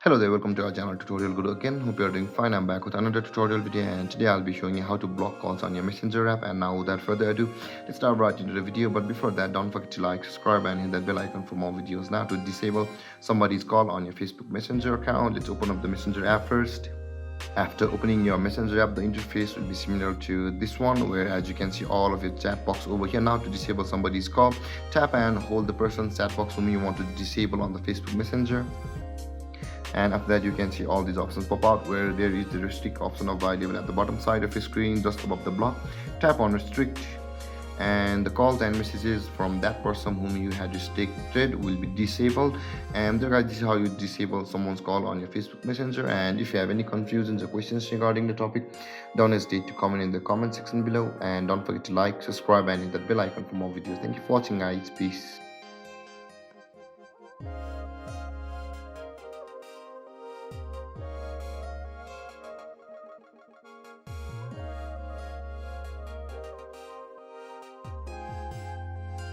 Hello there, welcome to our channel tutorial good again. Hope you are doing fine. I'm back with another tutorial video, and today I'll be showing you how to block calls on your messenger app. And now without further ado, let's start right into the video. But before that, don't forget to like, subscribe and hit that bell icon for more videos. Now to disable somebody's call on your Facebook Messenger account, let's open up the messenger app first. After opening your messenger app, the interface will be similar to this one, where as you can see all of your chat box over here. Now to disable somebody's call, tap and hold the person's chat box whom you want to disable on the Facebook Messenger, and after that you can see all these options pop out, where there is the restrict option available at the bottom side of your screen just above the block. Tap on restrict, and the calls and messages from that person whom you had restricted will be disabled. And there guys, this is how you disable someone's call on your Facebook Messenger. And if you have any confusions or questions regarding the topic, don't hesitate to comment in the comment section below, and don't forget to like, subscribe and hit that bell icon for more videos. Thank you for watching guys. Peace.